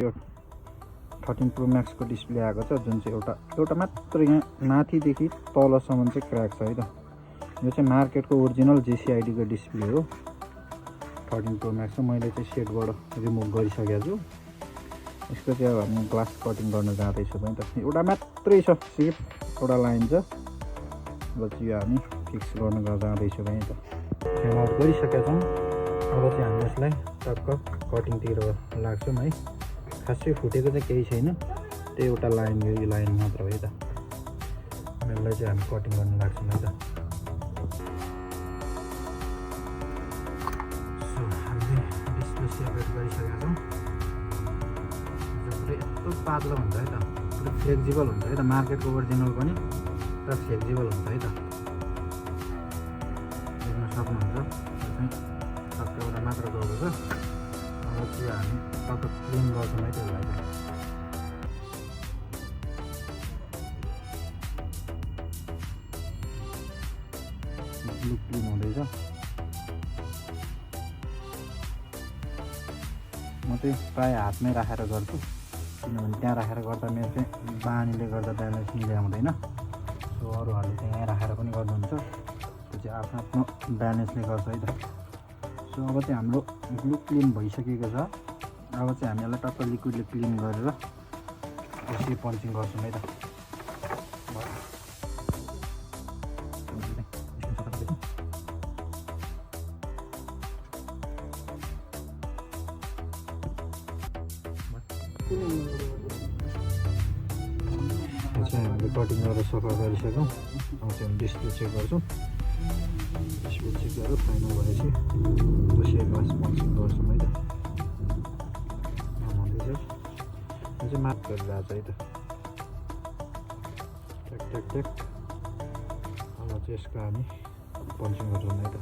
यो 13 pro म्याक्सको display आएको छ जुन चाहिँ एउटा मात्र यहाँ माथिदेखि तलसम्म चाहिँ क्र्याक छ है त। यो चाहिँ मार्केटको ओरिजिनल JCID को डिस्प्ले हो 13 प्रो म्याक्स हो। मैले चाहिँ सेटबाट रिमुभ गरिसकेको छु। यसको चाहिँ अब हामी ग्लास कटिङ गर्न जाँदैछौँ पनि त। एउटा मात्रै छ, सिर्फ एउटा लाइन छ। अब चाहिँ यो हामी फिक्स गर्न जाँदैछौँ पनि त। फ्रेम आउट गरिसकेका छौँ। अब चाहिँ हामी यसलाई टक्क कटिङतिर लाग्छौँ है। खासै फुटेको चाहिँ केही छैन, त्यो एउटा लाइन यो लाइन मात्र हो है त। यसलाई चाहिँ हामी कटिङ गर्न लाग्छौँ है त। सो हामीले डिस्प्ले सेपरेट गरिसकेका छौँ। पुरै यस्तो पातलो हुन्छ है त, पुरै फ्लेक्जिबल हुन्छ है त। मार्केटको ओरिजिनल पनि पुरा फ्लेक्जिबल हुन्छ है त, देख्न सक्नुहुन्छ। टक्क एउटा मात्र गएको छ। अब चाहिँ हामी टक्क क्लिन गर्छौँ है त्यसलाई चाहिँ। लुक क्लिन हुँदैछ। म चाहिँ प्रायः हातमै राखेर गर्छु, किनभने त्यहाँ राखेर गर्दा मेरो चाहिँ बानीले गर्दा ब्यालेन्स मिलाउँदैन। सो अरूहरूले चाहिँ यहाँ राखेर पनि गर्नुहुन्छ, त्यो चाहिँ आफ्नो आफ्नो ब्यालेन्सले गर्छ है त। सो अब चाहिँ हाम्रो ग्लु क्लिन भइसकेको छ। अब चाहिँ हामी यसलाई टक्क लिक्विडले क्लिन गरेर यसरी पन्चिङ गर्छौँ है त। चाहिँ हामीले कटिङ गरेर सफा गरिसक्यौँ। अब चाहिँ डिस्प्ले चेक गर्छौँ। डिस्प्ले चेक गरेर फाइनल भएपछि दोस्रो ग्लास पन्चिङ गर्छौँ है त। हुँदैछ यो चाहिँ माथ गरेर आएको छ है त। ट्याक ट्याक ट्याक। अब चाहिँ यसको हामी पन्चिङ गर्छौँ है त।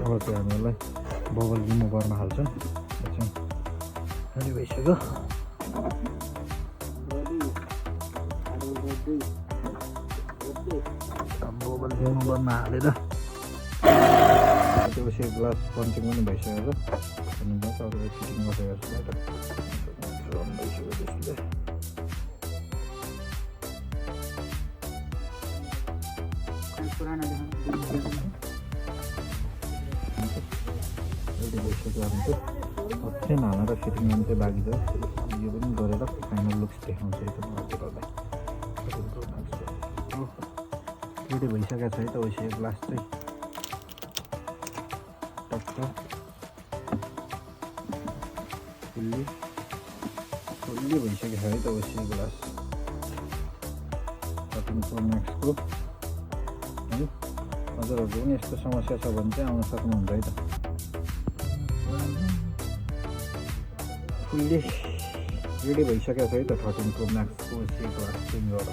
अब चाहिँ हामी यसलाई बबल रिमुभरमा हाल्छौँ। यो चाहिँ रेडी भइसक्यो। बबल रिमुभरमा हालेर त्यो पछि ग्लास पन्चिङ पनि भइसकेको छ। अनि बस अरू फिटिङ गरिसकेको छु त। रन भइसक्यो त्यसले। रेडी भइसक्यो। अब चाहिँ फ्रेम हालेर फिटिङ गर्नु चाहिँ बाँकी छ। यो पनि गरेर फाइनल लुक्स देखाउँछ है त मार्केटहरूलाई। रेडी भइसकेको छ है त। वैसे यो ग्लास चाहिँ टक्क फुल्ली भइसकेको छ है त। वैसे यो ग्लास 13 प्रो म्याक्सको है। हजुरहरूको पनि यस्तो समस्या छ भने चाहिँ आउन सक्नुहुन्छ है त। फुल्ली रेडी भइसकेको छ है त 13 प्रो म्याक्सको ग्लास चेन्ज गरेर।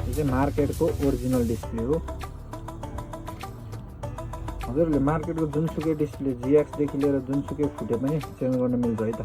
यो चाहिँ मार्केटको ओरिजिनल डिस्प्ले हो। हजुरहरूले मार्केटको जुनसुकै डिस्प्ले GX देखि लिएर जुनसुकै फुटे पनि चेन्ज गर्न मिल्छ है त।